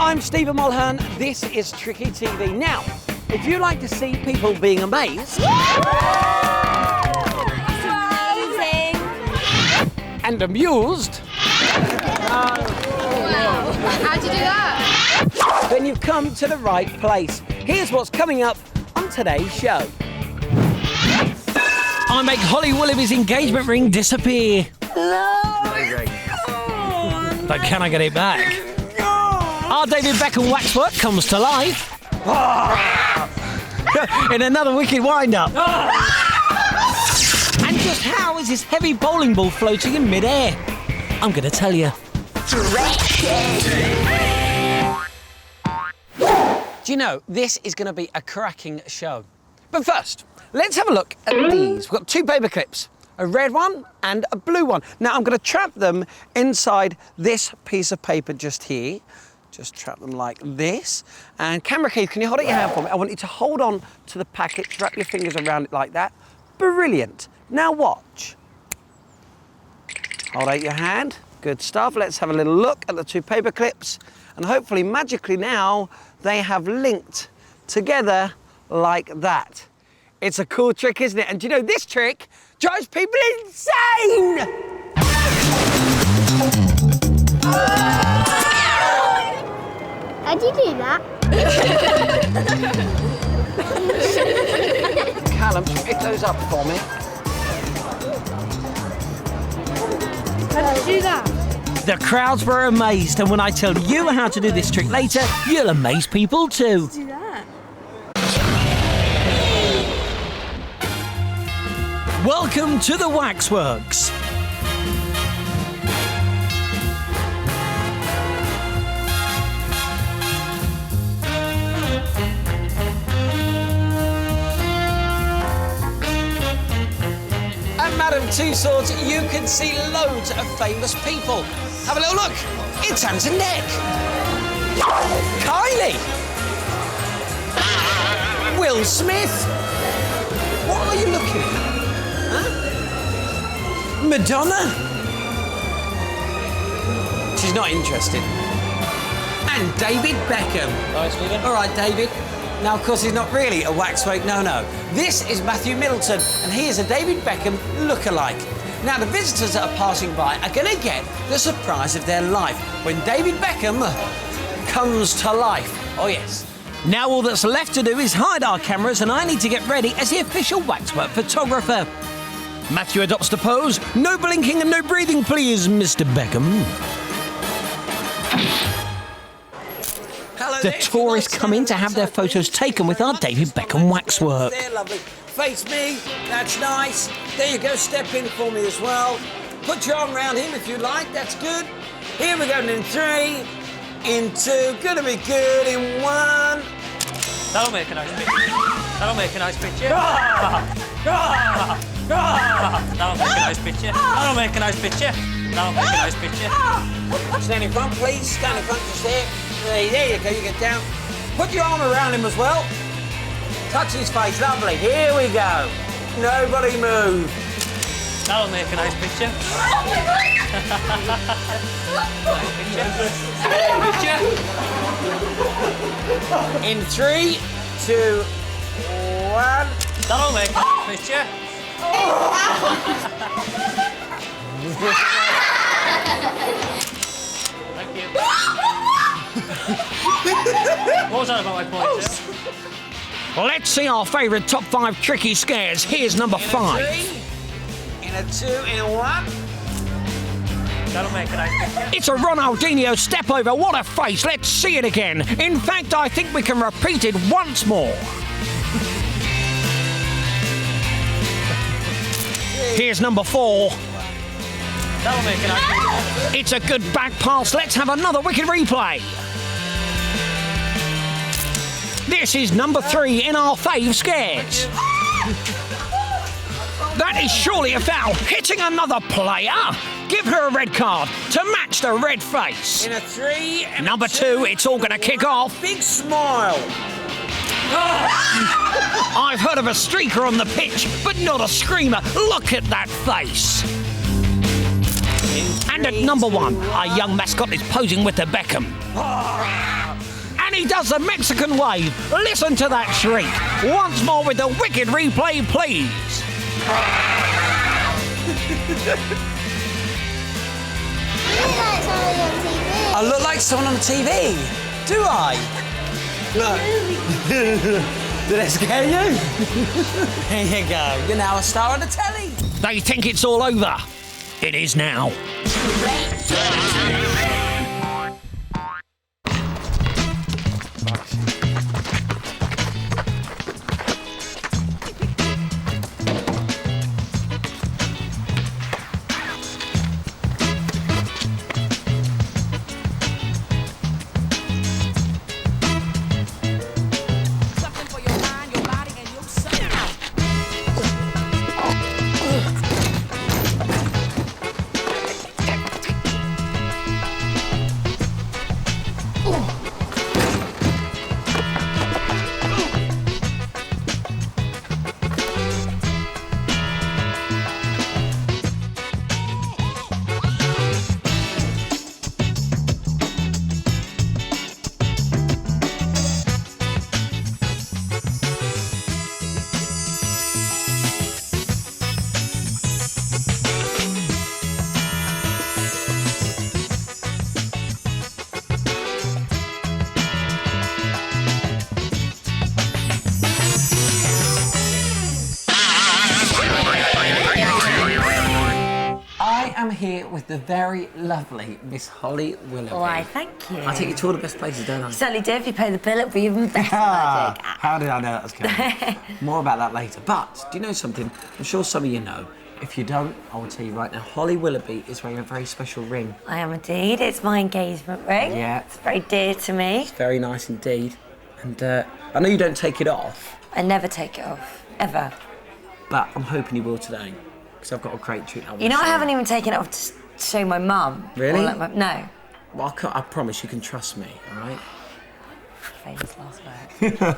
I'm Stephen Mulhern. This is Tricky TV. Now, if you like to see people being amazed and amused, Wow. How'd you do that? then you've come to the right place. Here's what's coming up on today's show. I make Holly Willoughby's engagement ring disappear. But can I get it back? Our David Beckham Waxwork comes to life. In another wicked wind-up. And just how is this heavy bowling ball floating in mid-air? I'm going to tell you. Do you know, this is going to be a cracking show. But first, let's have a look at these. We've got two paper clips, a red one and a blue one. Now, I'm going to trap them inside this piece of paper just here. Just trap them like this. And camera Keith, can you hold out your hand for me? I want you to hold on to the packet, wrap your fingers around it like that. Brilliant. Now watch. Hold out your hand. Good stuff. Let's have a little look at the two paper clips. And hopefully, magically now, they have linked together like that. It's a cool trick, isn't it? And do you know, this trick drives people insane! How'd you do that? Callum, pick those up for me. How'd you do that? The crowds were amazed, and when I tell you how to do this trick later, you'll amaze people too. Do that. Welcome to the Waxworks. At Madame Tussauds, you can see loads of famous people. Have a little look. It's Anton Neck. Kylie. Will Smith. What are you looking at? Huh? Madonna? She's not interested. And David Beckham. Nice, Stephen. All right, David. Now, of course, he's not really a waxwork, no. This is Matthew Middleton, and he is a David Beckham look-alike. Now, the visitors that are passing by are going to get the surprise of their life when David Beckham comes to life. Oh, yes. Now all that's left to do is hide our cameras, and I need to get ready as the official waxwork photographer. Matthew adopts the pose. No blinking and no breathing, please, Mr. Beckham. Hello The there, tourists come in to have their photos taken with our David Beckham Waxwork. There, lovely. Face me. That's nice. There you go. Step in for me as well. Put your arm around him if you like. That's good. Here we go. In 3, in 2. Gonna be good. In 1. That'll make a nice picture. That'll make a nice picture. That'll make a nice picture. That'll make a nice picture. That'll make a nice picture. Stand in front, please. Stand in front, just there. There you go. You get down. Put your arm around him as well. Touch his face. Lovely. Here we go. Nobody move. That'll make a nice picture. Nice picture. In 3, 2, 1. That'll make a nice picture. Thank you. What was that about my pointer? Let's see our favourite top 5 tricky scares. Here's number 5. In a 2, in a 1. That'll make a nice picture. It's a Ronaldinho step over. What a face. Let's see it again. In fact, I think we can repeat it once more. Here's number 4. That'll make a nice picture. It's a good back pass. Let's have another wicked replay. This is number 3 in our fave scares. That is surely a foul. Hitting another player. Give her a red card to match the red face. In a 3. And Number 2, it's all going to kick off. Big smile. I've heard of a streaker on the pitch, but not a screamer. Look at that face. And at number 1, our young mascot is posing with the Beckham. He does the Mexican wave. Listen to that shriek. Once more with the wicked replay, please. I look like someone on TV. Do I? Look. Did it scare you? Here you go. You're now a star on the telly. They think it's all over. It is now. I'm here with the very lovely Miss Holly Willoughby. Why, thank you. I take you to all the best places, don't I? You certainly do. If you pay the bill, it'll be even better magic. How did I know that was coming? More about that later. But, do you know something? I'm sure some of you know. If you don't, I will tell you right now. Holly Willoughby is wearing a very special ring. I am indeed. It's my engagement ring. Yeah. It's very dear to me. It's very nice indeed. And I know you don't take it off. I never take it off, ever. But I'm hoping you will today. Because I've got a great treat. You know, I haven't even taken it off to show my mum. Really? Or like no. Well, I promise you can trust me, all right? Famous last word.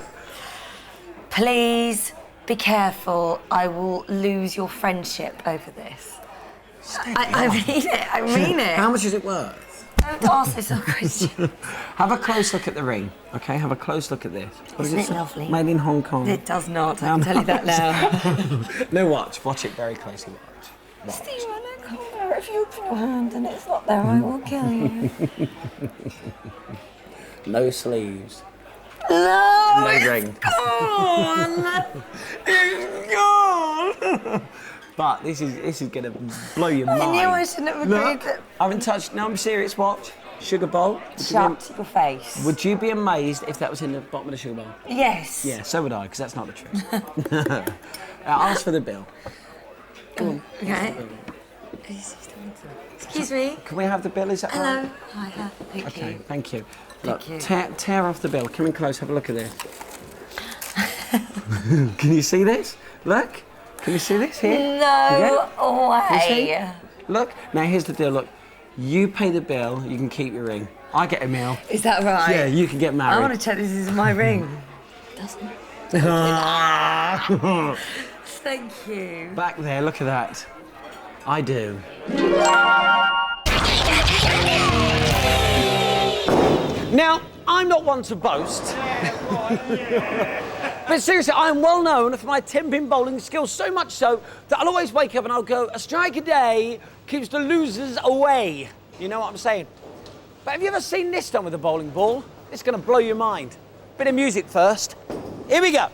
Please be careful. I will lose your friendship over this. I mean it. I mean it. How much is it worth? Don't ask this question. Have a close look at the ring, okay? Have a close look at this. Isn't it lovely? Made in Hong Kong. It does not. I can tell you that now. No, watch. Watch it very closely. Watch. Stephen, I can't bear it. If you open your hand and it's not there, I will kill you. No sleeves. No, No it's ring. gone. It's gone. But this is gonna blow your mind. I knew I shouldn't have agreed Look, that. I haven't touched. No, I'm serious. Watch. Sugar bowl. Shut your face. Would you be amazed if that was in the bottom of the sugar bowl? Yes. Yeah, so would I, because that's not the truth. Ask for the bill. Come on. Okay. Excuse me. Can we have the bill? Is that Hello. right? Hi. Thank Okay, you. thank you. Look, Thank you. tear off the bill. Come in close. Have a look at this. Can you see this? Look. Can you see this here? No way. Look. Now here's the deal. Look. You pay the bill. You can keep your ring. I get a meal. Is that right? Yeah, you can get married. I want to check this is my ring. Doesn't. Thank you. Back there. Look at that. I do. Now, I'm not one to boast. But seriously, I'm well known for my 10-pin bowling skills, so much so that I'll always wake up and I'll go, a strike a day keeps the losers away. You know what I'm saying? But have you ever seen this done with a bowling ball? It's going to blow your mind. Bit of music first. Here we go.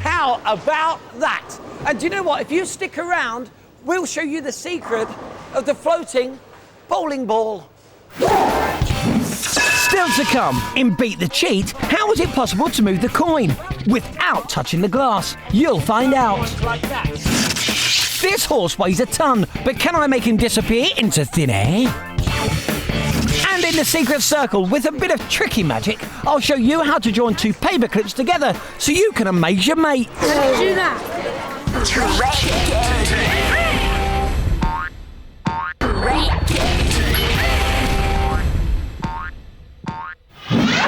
How about that? And do you know what? If you stick around, we'll show you the secret of the floating bowling ball. Still to come, in Beat the Cheat, how was it possible to move the coin without touching the glass? You'll find out. This horse weighs a ton, but can I make him disappear into thin air? And in the secret circle, with a bit of tricky magic, I'll show you how to join two paper clips together so you can amaze your mate. How do you do that?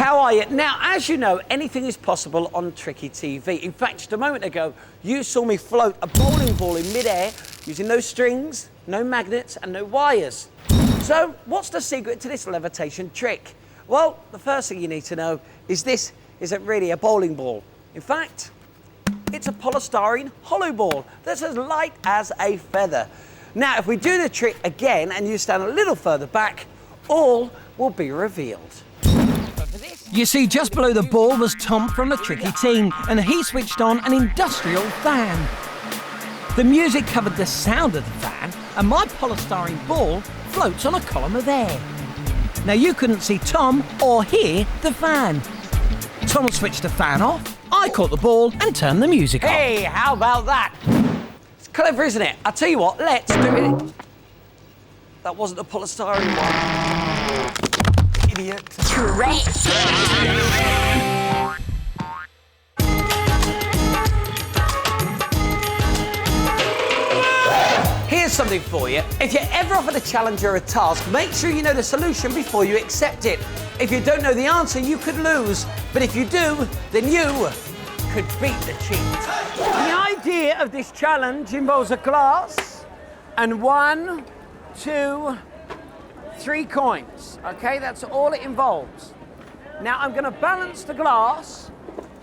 How are you? Now, as you know, anything is possible on Tricky TV. In fact, just a moment ago, you saw me float a bowling ball in midair using no strings, no magnets, and no wires. So, what's the secret to this levitation trick? Well, the first thing you need to know is this isn't really a bowling ball. In fact, it's a polystyrene hollow ball that's as light as a feather. Now, if we do the trick again and you stand a little further back, all will be revealed. You see, just below the ball was Tom from the Tricky team, and he switched on an industrial fan. The music covered the sound of the fan, and my polystyrene ball floats on a column of air. Now, you couldn't see Tom or hear the fan. Tom switched the fan off, I caught the ball and turned the music off. Hey, how about that? It's clever, isn't it? I'll tell you what, let's do it. That wasn't a polystyrene one. Idiot. Here's something for you. If you're ever offered a challenge or a task, make sure you know the solution before you accept it. If you don't know the answer, you could lose. But if you do, then you could beat the cheat. The idea of this challenge involves a glass and 1, 2, 3 coins. Okay, that's all it involves. Now I'm going to balance the glass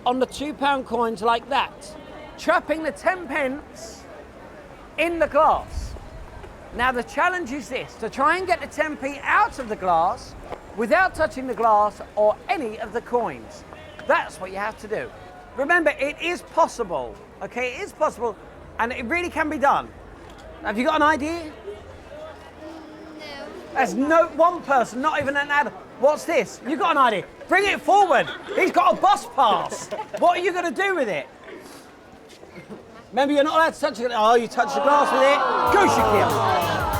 on the £2 coins like that, trapping the 10 pence in the glass. Now the challenge is this, to try and get the 10p out of the glass without touching the glass or any of the coins. That's what you have to do. Remember, it is possible, okay? It is possible, and it really can be done. Have you got an idea? No. There's no one person, not even an ad. What's this? You got an idea? Bring it forward. He's got a bus pass. What are you going to do with it? Remember, you're not allowed to touch it. Oh, you touch the glass with it. Go, Shaquille.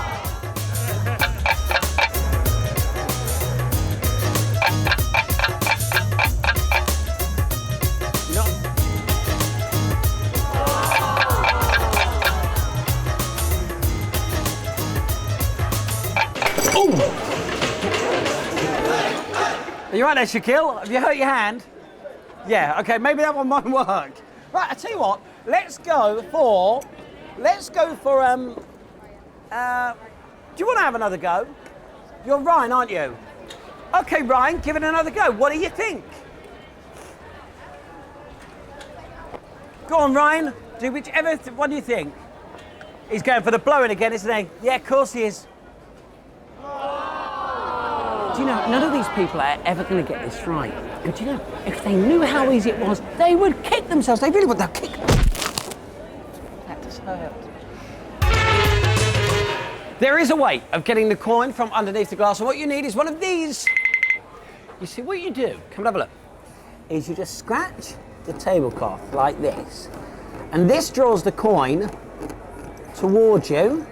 Are you right there, Shaquille? Have you hurt your hand? Yeah, okay, maybe that one might work. Right, I tell you what, let's go for, do you want to have another go? You're Ryan, aren't you? Okay, Ryan, give it another go. What do you think? Go on, Ryan, do whichever one you think. He's going for the blowing again, isn't he? Yeah, of course he is. Do you know, none of these people are ever going to get this right. And do you know, if they knew how easy it was, they would kick themselves. They really would. They'll kick. That just hurt. There is a way of getting the coin from underneath the glass, and what you need is one of these. You see, what you do, come and have a look, is you just scratch the tablecloth like this, and this draws the coin towards you,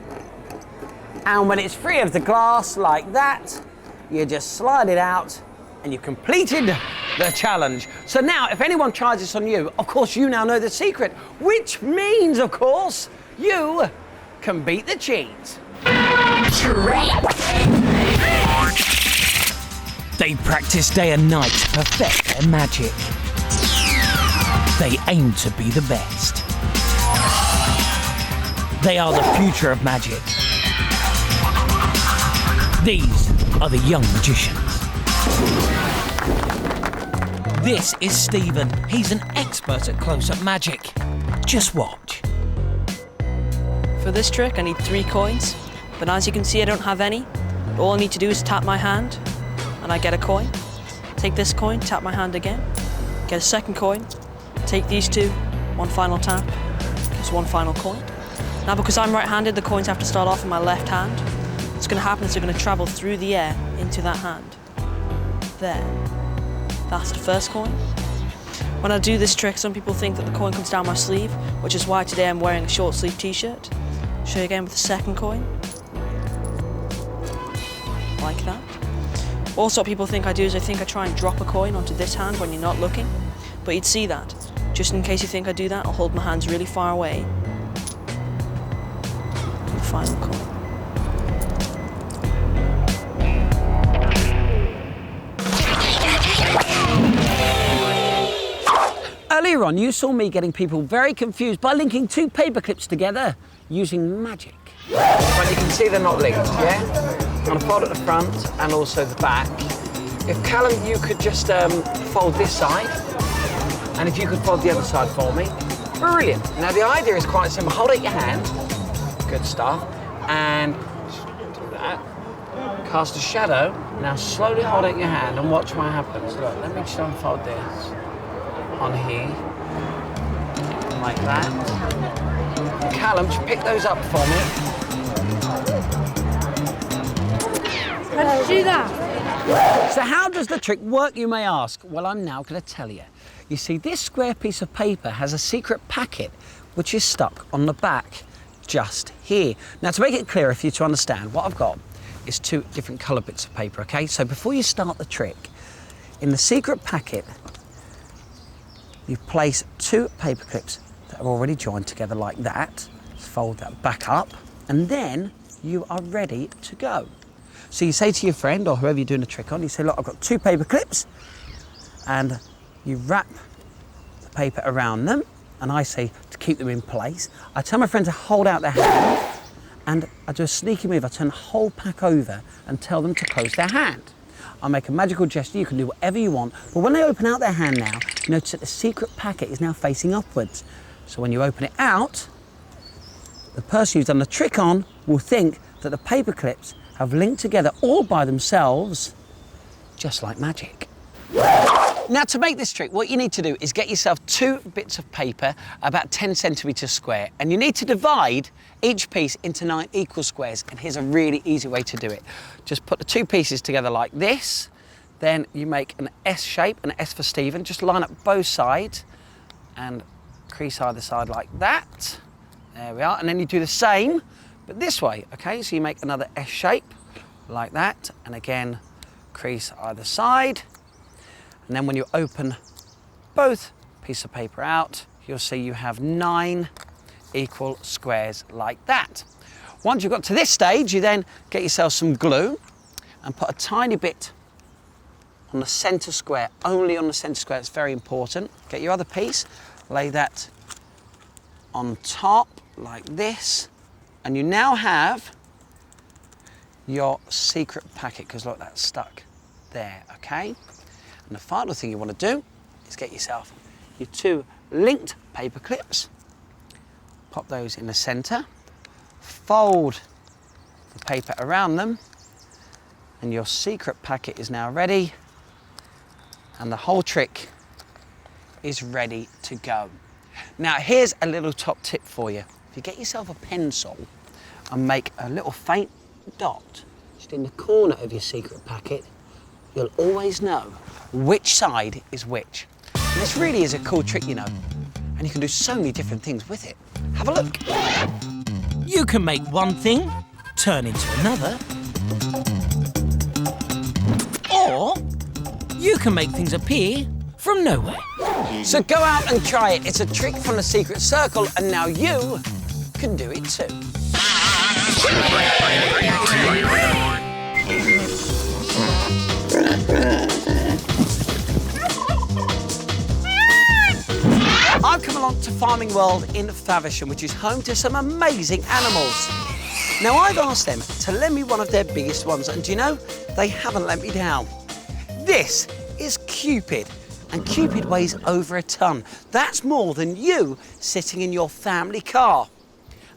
and when it's free of the glass like that, you just slide it out and you've completed the challenge. So now, if anyone tries this on you, of course you now know the secret, which means, of course, you can beat the cheat. They practice day and night to perfect their magic. They aim to be the best. They are the future of magic. These are the young magicians. This is Stephen. He's an expert at close-up magic. Just watch. For this trick, I need 3 coins, but as you can see, I don't have any. All I need to do is tap my hand, and I get a coin. Take this coin, tap my hand again, get a second coin, take these 2, one final tap, just one final coin. Now, because I'm right-handed, the coins have to start off in my left hand. What's going to happen is they're going to travel through the air into that hand. There. That's the first coin. When I do this trick, some people think that the coin comes down my sleeve, which is why today I'm wearing a short sleeve t-shirt. Show you again with the second coin. Like that. Also, what people think I do is I try and drop a coin onto this hand when you're not looking, but you'd see that. Just in case you think I do that, I'll hold my hands really far away. The final coin. Earlier on, you saw me getting people very confused by linking two paper clips together using magic. But you can see they're not linked, yeah? I'm going to fold at the front and also the back. If Callum, you could just fold this side, and if you could fold the other side for me. Brilliant. Now, the idea is quite simple. Hold out your hand. Good stuff. And do that. Cast a shadow. Now, slowly hold out your hand and watch what happens. Look, let me just unfold this on here, like that. Callum, just pick those up for me. How did you do that? So how does the trick work, you may ask? Well, I'm now going to tell you. You see, this square piece of paper has a secret packet which is stuck on the back just here. Now, to make it clearer for you to understand, what I've got is two different colour bits of paper, okay? So before you start the trick, in the secret packet, you place two paper clips that are already joined together like that. Fold that back up, and then you are ready to go. So you say to your friend or whoever you're doing the trick on, you say, look, I've got two paper clips, and you wrap the paper around them, and I say to keep them in place. I tell my friend to hold out their hand, and I do a sneaky move. I turn the whole pack over and tell them to close their hand. I make a magical gesture, you can do whatever you want, but when they open out their hand now, you notice that the secret packet is now facing upwards. So when you open it out, the person who's done the trick on will think that the paper clips have linked together all by themselves, just like magic. Now, to make this trick, what you need to do is get yourself two bits of paper about 10 centimetres square, and you need to divide each piece into 9 equal squares, and here's a really easy way to do it. Just put the two pieces together like this, then you make an S shape, an S for Stephen, just line up both sides and crease either side like that. There we are, and then you do the same, but this way, okay? So you make another S shape like that, and again, crease either side. And then when you open both pieces of paper out, you'll see you have 9 equal squares like that. Once you've got to this stage, you then get yourself some glue and put a tiny bit on the centre square, only on the centre square, it's very important. Get your other piece, lay that on top like this, and you now have your secret packet, because look, that's stuck there, okay? And the final thing you want to do is get yourself your two linked paper clips, pop those in the centre, fold the paper around them, and your secret packet is now ready, and the whole trick is ready to go. Now, here's a little top tip for you. If you get yourself a pencil and make a little faint dot just in the corner of your secret packet, you'll always know which side is which. And this really is a cool trick, you know, and you can do so many different things with it. Have a look. You can make one thing turn into another, or you can make things appear from nowhere. So go out and try it. It's a trick from the Secret Circle, and now you can do it too. I've come along to Farming World in Vanishing, which is home to some amazing animals. Now, I've asked them to lend me one of their biggest ones, and do you know, they haven't let me down. This is Cupid, and Cupid weighs over a ton. That's more than you sitting in your family car.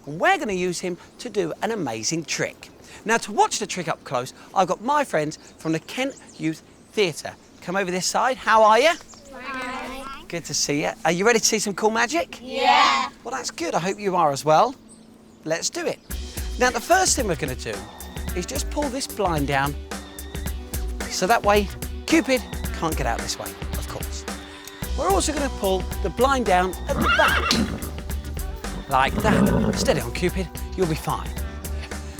And we're going to use him to do an amazing trick. Now, to watch the trick up close, I've got my friends from the Kent Youth Theatre. Come over this side. How are you? Hi. Good to see you. Are you ready to see some cool magic? Yeah. Well, that's good. I hope you are as well. Let's do it. Now, the first thing we're going to do is just pull this blind down, so that way Cupid can't get out this way, of course. We're also going to pull the blind down at the back, like that. Steady on, Cupid, you'll be fine.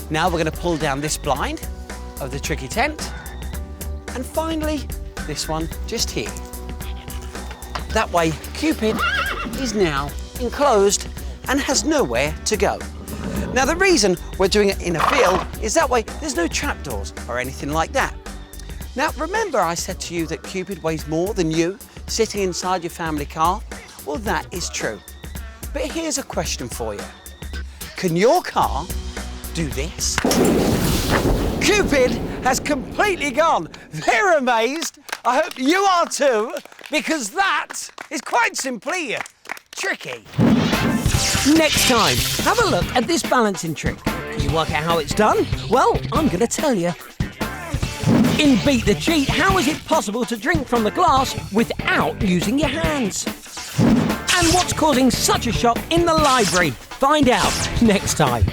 Now we're going to pull down this blind of the tricky tent, and finally this one just here. That way Cupid is now enclosed and has nowhere to go. Now, the reason we're doing it in a field is that way there's no trapdoors or anything like that. Now, remember I said to you that Cupid weighs more than you sitting inside your family car? Well, that is true. But here's a question for you. Can your car do this? Cupid has completely gone. They're amazed. I hope you are too, because that is quite simply tricky. Next time, have a look at this balancing trick. Can you work out how it's done? Well, I'm going to tell you. In Beat the Cheat, how is it possible to drink from the glass without using your hands? And what's causing such a shock in the library? Find out next time.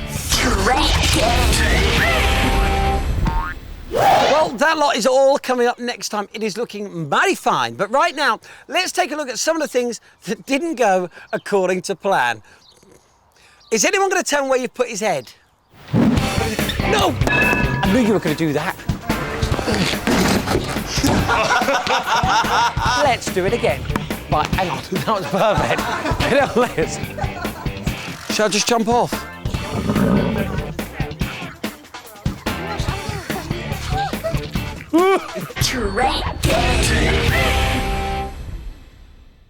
Well, that lot is all coming up next time. It is looking mighty fine. But right now, let's take a look at some of the things that didn't go according to plan. Is anyone going to tell me where you put his head? No! I knew you were going to do that. Let's do it again. Right, hang on. That was perfect. Get on, let's. Shall I just jump off? Tricky.